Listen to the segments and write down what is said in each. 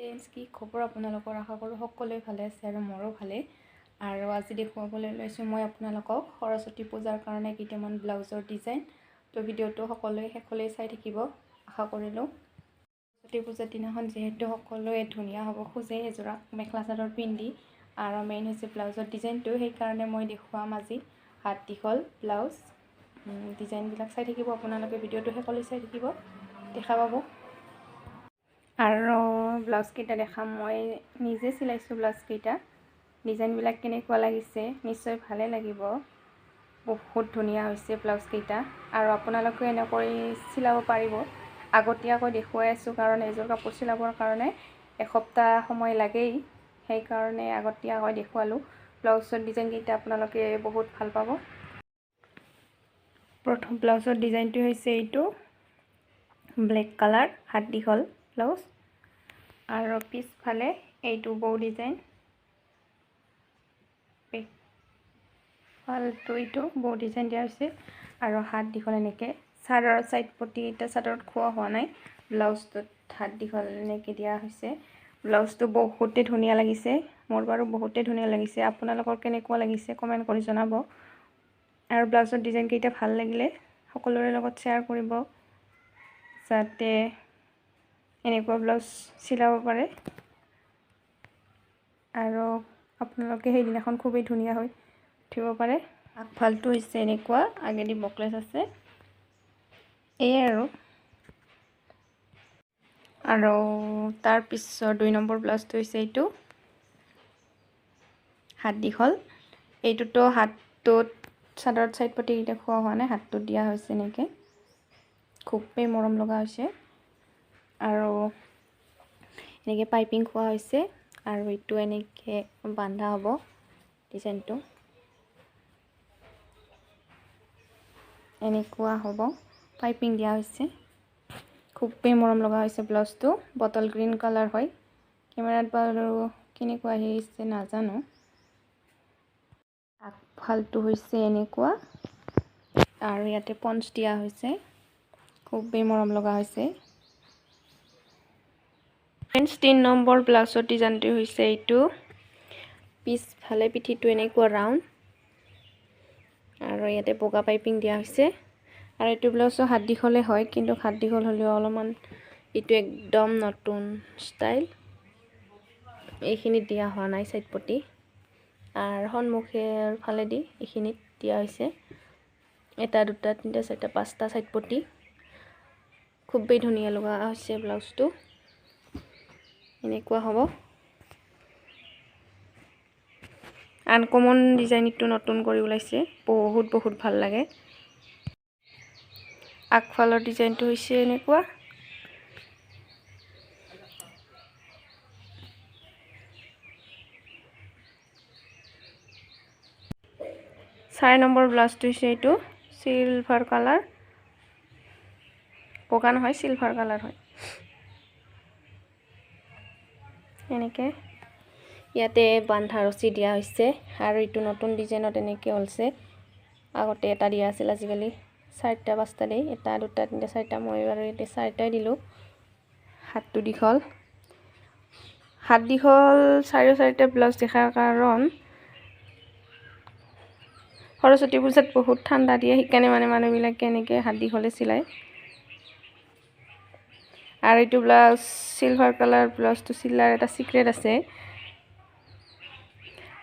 friends কি খবৰ আপোনালোকৰ আশা কৰোঁ সকলোৱে ভালে আছে আৰু মোৰো ভালে আৰু আজি দেখুৱাবলৈ লৈছোঁ মই আপোনালোকক সৰস্বতী পূজাৰ কাৰণে কেইটামান ব্লাউজৰ ডিজাইন তো ভিডিঅ'টো সকলোৱে শেষলৈ চাই থাকিব আশা কৰিলোঁ সৰস্বতী পূজাৰ দিনাখন যেহেতু সকলোৱে ধুনীয়া হ'ব খোজে এযোৰা মেখেলা চাদৰ পিন্ধি আৰু মেইন হৈছে ব্লাউজৰ ডিজাইনটো সেইকাৰণে মই দেখুৱাম আজি হাত দীঘল ব্লাউজ ডিজাইনবিলাক চাই থাকিব আপোনালোকে ভিডিঅ'টো শেষলৈ চাই থাকিব দেখা পাব আৰু ব্লাউজ কেইটা দেখাম মই নিজে চিলাইছোঁ ব্লাউজ কেইটা ডিজাইনবিলাক কেনেকুৱা লাগিছে নিশ্চয় ভালে লাগিব বহুত ধুনীয়া হৈছে ব্লাউজ কেইটা আৰু আপোনালোকে এনেকৈ চিলাব পাৰিব আগতীয়াকৈ দেখুৱাই আছোঁ কাৰণ এযোৰ কাপোৰ চিলাবৰ কাৰণে এসপ্তাহ সময় লাগেই সেইকাৰণে আগতীয়াকৈ দেখুৱালোঁ ব্লাউজৰ ডিজাইন কেইটা আপোনালোকে বহুত ভাল পাব প্ৰথম ব্লাউজৰ ডিজাইনটো হৈছে এইটো ব্লেক কালাৰ হাত দীঘল ব্লাউজ আৰু পিছফালে এইটো বৌ ডিজাইন পিছফালটো এইটো বৌ ডিজাইন দিয়া হৈছে আৰু হাত দীঘল এনেকৈ চাদৰৰ চাইড পটি এটা চাদৰত খোৱা হোৱা নাই ব্লাউজটোত হাত দীঘল এনেকৈ দিয়া হৈছে ব্লাউজটো বহুতেই ধুনীয়া লাগিছে মোৰ বাৰু বহুতেই ধুনীয়া লাগিছে আপোনালোকৰ কেনেকুৱা লাগিছে কমেণ্ট কৰি জনাব আৰু ব্লাউজৰ ডিজাইন কেইটা ভাল লাগিলে সকলোৰে লগত শ্বেয়াৰ কৰিব যাতে এনেকুৱা ব্লাউজ চিলাব পাৰে আৰু আপোনালোকে সেইদিনাখন খুবেই ধুনীয়া হৈ উঠিব পাৰে আগফালটো হৈছে এনেকুৱা আগেদি বকলেছ আছে এয়ে আৰু তাৰ পিছৰ 2 নম্বৰ ব্লাউজটো হৈছে এইটো হাত দীঘল এইটোতো হাতটোত চাদৰত চাইড পটি দেখুওৱা হোৱা নাই হাতটোত দিয়া হৈছে এনেকৈ খুবেই মৰম লগা হৈছে আৰু এনেকৈ পাইপিং খোৱা হৈছে আৰু এইটো এনেকৈ বান্ধা হ'ব ডিজাইনটো এনেকুৱা হ'ব পাইপিং দিয়া হৈছে খুবেই মৰম লগা হৈছে ব্লাউজটো বটল গ্ৰীণ কালাৰ হয় কেমেৰাত বাৰু কেনেকুৱা আহিছে নাজানো আগফালটো হৈছে এনেকুৱা আৰু ইয়াতে পঞ্চ দিয়া হৈছে খুবেই মৰম লগা হৈছে ফ্ৰেণ্ডছ 3 নম্বৰ ব্লাউজৰ ডিজাইনটো হৈছে এইটো পিছফালে পিঠিটো এনেকুৱা ৰাউণ্ড আৰু ইয়াতে বগা পাইপিং দিয়া হৈছে আৰু এইটো ব্লাউজো হাত দীঘলে হয় কিন্তু হাত দীঘল হ'লেও অলপমান এইটো একদম নতুন ষ্টাইল এইখিনিত দিয়া হোৱা নাই চাইড পটি আৰু সন্মুখৰ ফালেদি এইখিনিত দিয়া হৈছে এটা দুটা তিনিটা চাৰিটা পাঁচটা চাইড পটি খুবেই ধুনীয়া লগা হৈছে ব্লাউজটো এনেকুৱা হ'ব আনকমন ডিজাইনটো নতুন কৰি ওলাইছে বহুত ভাল লাগে আগফালৰ ডিজাইনটো হৈছে এনেকুৱা 4 নম্বৰ ব্লাউজটো হৈছে এইটো সিলভাৰ কালাৰ বগা নহয় সিলভাৰ কালাৰ হয় এনেকৈ ইয়াতে বান্ধা ৰছী দিয়া হৈছে আৰু এইটো নতুন ডিজাইনত এনেকৈ হৈছে আগতে এটা দিয়া আছিল আজিকালি 4টা 5টা দেই এটা দুটা তিনিটা 4টা মই আৰু ইয়াতে 4টাই দিলোঁ হাতটো দীঘল চাৰিটা ব্লাউজ দেখাৰ কাৰণ সৰস্বতী পূজাত বহুত ঠাণ্ডা দিয়ে সেইকাৰণে মানুহবিলাকে এনেকৈ হাত দীঘলে চিলায় আৰু এইটো ব্লাউজ সিলভাৰ কালাৰ ব্লাউজটো চিলাৰ এটা সিক্ৰেট আছে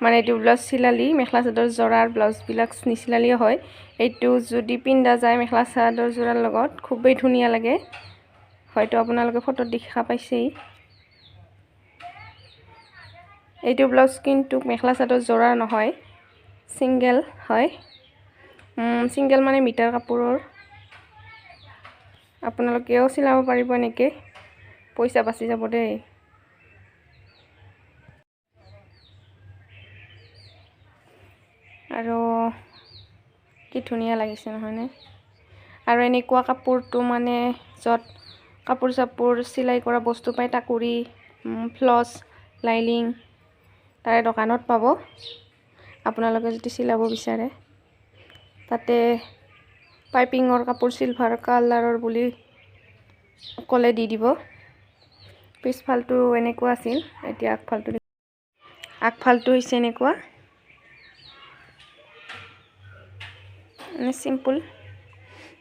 মানে এইটো ব্লাউজ চিলালি মেখেলা চাদৰ জোৰাৰ ব্লাউজবিলাক নিচিলালিও হয় এইটো যদি পিন্ধা যায় মেখেলা চাদৰ জোৰাৰ লগত খুবেই ধুনীয়া লাগে হয়তো আপোনালোকে ফটোত দেখা পাইছেই এইটো ব্লাউজ কিন্তু মেখেলা চাদৰ জোৰাৰ নহয় সিঙ্গেল হয় সিঙ্গেল মানে মিটাৰ কাপোৰৰ আপোনালোকেও চিলাব পাৰিব এনেকৈ পইচা বাচি যাব দেই আৰু কি ধুনীয়া লাগিছে নহয়নে আৰু এনেকুৱা কাপোৰটো মানে য'ত কাপোৰ চাপোৰ চিলাই কৰা বস্তু পায় টাকুৰি ফ্লছ লাইনিং তাৰে দোকানত পাব আপোনালোকে যদি চিলাব বিচাৰে তাতে পাইপিঙৰ কাপোৰ সিলভাৰ কালাৰৰ বুলি ক'লে দি দিব পিছফালটো এনেকুৱা আছিল এতিয়া আগফালটো হৈছে এনেকুৱা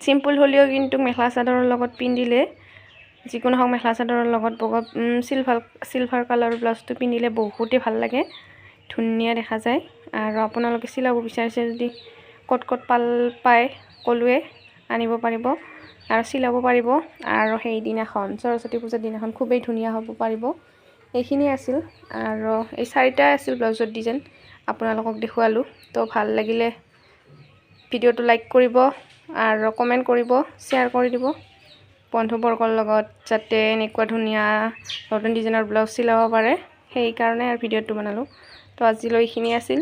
চিম্পল হ'লেও কিন্তু মেখেলা চাদৰৰ লগত পিন্ধিলে যিকোনো হওক মেখেলা চাদৰৰ লগত বগা চিলভাৰ কালাৰৰ ব্লাউজটো পিন্ধিলে বহুতেই ভাল লাগে ধুনীয়া দেখা যায় আৰু আপোনালোকে চিলাব বিচাৰিছে যদি কট পায় ক'লোৱে আনিব পাৰিব আৰু চিলাব পাৰিব আৰু সেই দিনাখন সৰস্বতী পূজাৰ দিনাখন খুবেই ধুনীয়া হ'ব পাৰিব এইখিনি আছিল আৰু এই 4টা আছিল ব্লাউজৰ ডিজাইন আপোনালোকক দেখুৱালোঁ তো ভাল লাগিলে ভিডিঅ'টো লাইক কৰিব আৰু কমেণ্ট কৰিব শ্বেয়াৰ কৰি দিব বন্ধুবৰ্গৰ লগত যাতে এনেকুৱা ধুনীয়া নতুন ডিজাইনৰ ব্লাউজ চিলাব পাৰে সেই কাৰণে আৰু ভিডিঅ'টো বনালোঁ তো আজিলৈ এইখিনি আছিল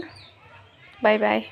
বাই বাই